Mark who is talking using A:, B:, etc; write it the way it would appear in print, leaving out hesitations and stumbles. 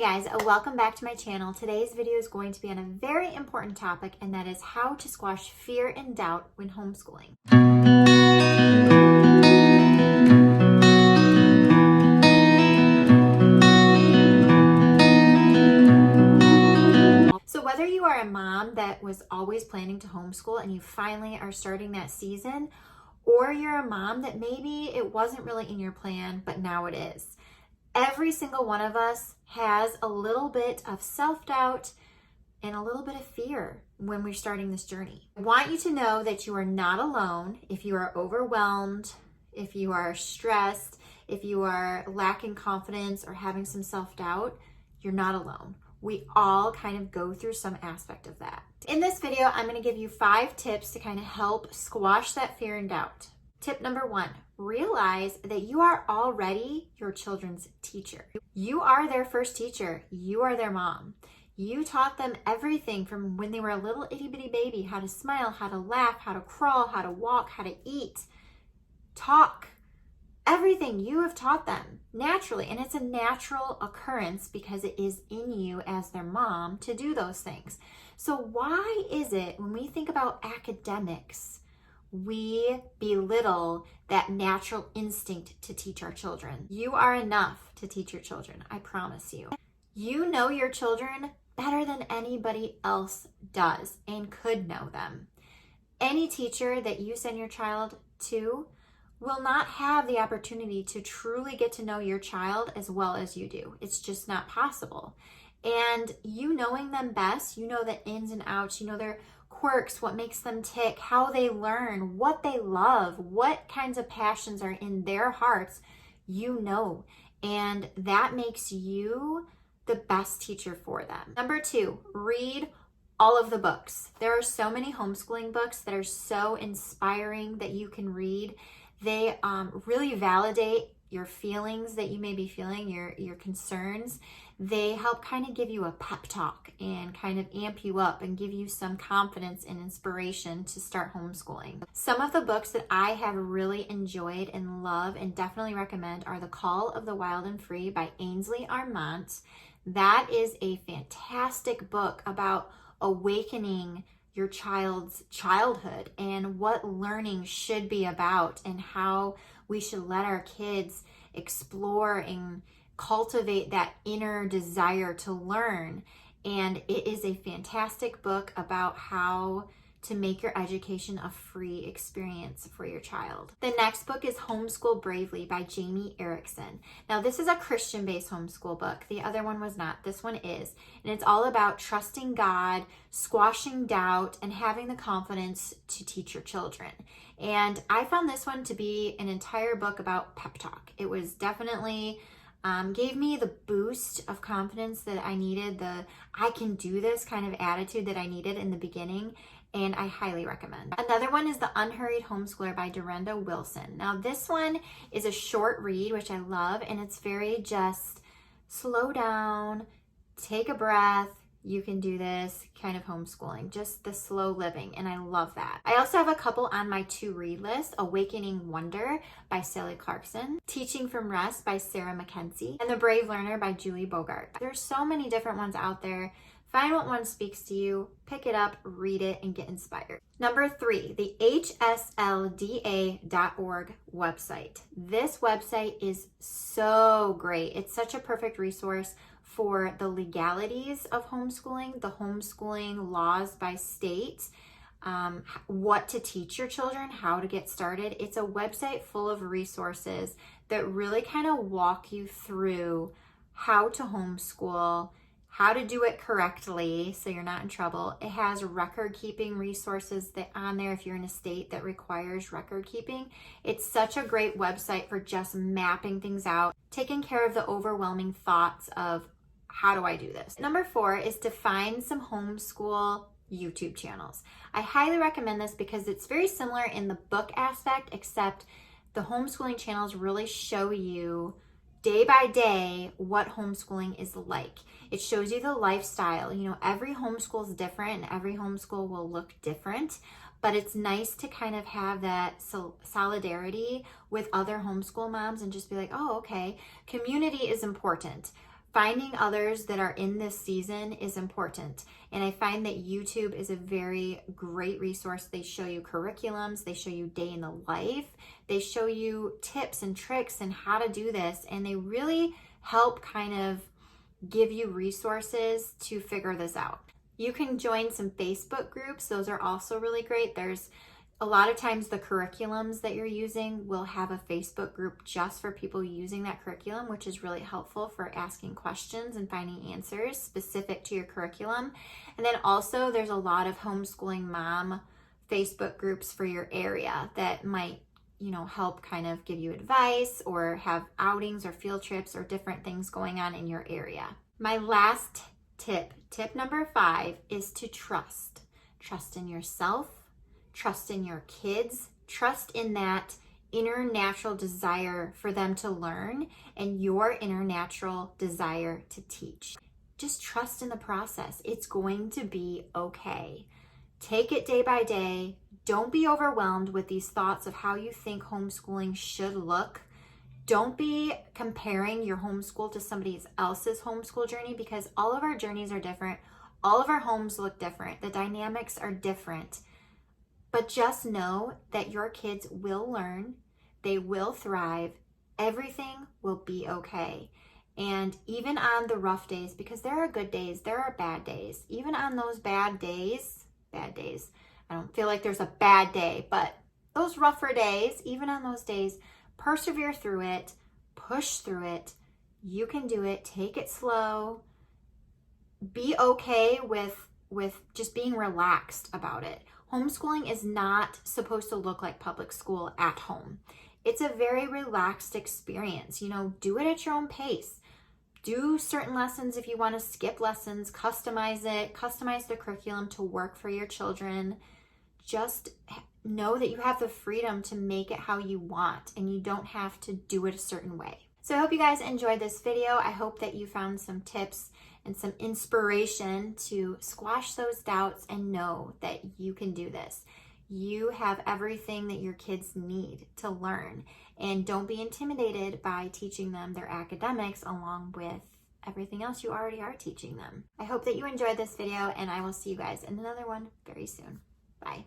A: Hey guys, welcome back to my channel. Today's video is going to be on a very important topic, and that is how to squash fear and doubt when homeschooling. So whether you are a mom that was always planning to homeschool and you finally are starting that season, or you're a mom that maybe it wasn't really in your plan, but now it is. Every single one of us has a little bit of self-doubt and a little bit of fear when we're starting this journey. I want you to know that you are not alone. If you are overwhelmed, if you are stressed, if you are lacking confidence or having some self-doubt, you're not alone. We all kind of go through some aspect of that. In this video, I'm going to give you 5 tips to kind of help squash that fear and doubt. Tip number 1, realize that you are already your children's teacher. You are their first teacher. You are their mom. You taught them everything from when they were a little itty bitty baby, how to smile, how to laugh, how to crawl, how to walk, how to eat, talk. Everything you have taught them naturally, and it's a natural occurrence because it is in you as their mom to do those things. So why is it when we think about academics, we belittle that natural instinct to teach our children? You are enough to teach your children, I promise you. You know your children better than anybody else does and could know them. Any teacher that you send your child to will not have the opportunity to truly get to know your child as well as you do. It's just not possible. And you knowing them best, you know the ins and outs, you know their quirks, what makes them tick, how they learn, what they love, what kinds of passions are in their hearts, you know. And that makes you the best teacher for them. Number 2, read all of the books. There are so many homeschooling books that are so inspiring that you can read. They really validate your feelings that you may be feeling, your concerns. They help kind of give you a pep talk and kind of amp you up and give you some confidence and inspiration to start homeschooling. Some of the books that I have really enjoyed and love and definitely recommend are The Call of the Wild and Free by Ainsley Armant. That is a fantastic book about awakening your child's childhood and what learning should be about and how we should let our kids explore and cultivate that inner desire to learn. And it is a fantastic book about how to make your education a free experience for your child. The next book is Homeschool Bravely by Jamie Erickson. Now, this is a Christian-based homeschool book. The other one was not. This one is. And it's all about trusting God, squashing doubt, and having the confidence to teach your children. And I found this one to be an entire book about pep talk. It was definitely gave me the boost of confidence that I needed, the I can do this kind of attitude that I needed in the beginning. And I highly recommend. Another one is The Unhurried Homeschooler by Durenda Wilson. Now this one is a short read, which I love, and it's very just slow down, take a breath, you can do this kind of homeschooling, just the slow living, and I love that. I also have a couple on my to-read list: Awakening Wonder by Sally Clarkson, Teaching from Rest by Sarah Mackenzie, and The Brave Learner by Julie Bogart. There's so many different ones out there. Find what one speaks to you, pick it up, read it, and get inspired. Number 3, the hslda.org website. This website is so great. It's such a perfect resource for the legalities of homeschooling, the homeschooling laws by state, what to teach your children, how to get started. It's a website full of resources that really kind of walk you through how to homeschool, how to do it correctly so you're not in trouble. It has record keeping resources that on there if you're in a state that requires record keeping. It's such a great website for just mapping things out, taking care of the overwhelming thoughts of how do I do this? Number 4 is to find some homeschool YouTube channels. I highly recommend this because it's very similar in the book aspect, except the homeschooling channels really show you day by day what homeschooling is like. It shows you the lifestyle. You know, every homeschool is different and every homeschool will look different, but it's nice to kind of have that solidarity with other homeschool moms and just be like, oh, okay, community is important. Finding others that are in this season is important. And I find that YouTube is a very great resource. They show you curriculums, they show you day in the life, they show you tips and tricks and how to do this. And they really help kind of give you resources to figure this out. You can join some Facebook groups. Those are also really great. There's a lot of times the curriculums that you're using will have a Facebook group just for people using that curriculum, which is really helpful for asking questions and finding answers specific to your curriculum. And then also there's a lot of homeschooling mom Facebook groups for your area that might, help kind of give you advice or have outings or field trips or different things going on in your area. My last tip number 5, is to trust. Trust in yourself. Trust in your kids, trust in that inner natural desire for them to learn and your inner natural desire to teach. Just trust in the process. It's going to be okay. Take it day by day. Don't be overwhelmed with these thoughts of how you think homeschooling should look. Don't be comparing your homeschool to somebody else's homeschool journey, because all of our journeys are different. All of our homes look different. The dynamics are different. But just know that your kids will learn, they will thrive, everything will be okay. And even on the rough days, because there are good days, there are bad days, even on those bad days, I don't feel like there's a bad day, but those rougher days, even on those days, persevere through it, push through it. You can do it, take it slow, be okay with just being relaxed about it. Homeschooling is not supposed to look like public school at home. It's a very relaxed experience. Do it at your own pace. Do certain lessons if you want to skip lessons, customize it, customize the curriculum to work for your children. Just know that you have the freedom to make it how you want and you don't have to do it a certain way. So I hope you guys enjoyed this video. I hope that you found some tips and some inspiration to squash those doubts and know that you can do this. You have everything that your kids need to learn, and don't be intimidated by teaching them their academics along with everything else you already are teaching them. I hope that you enjoyed this video, and I will see you guys in another one very soon. Bye.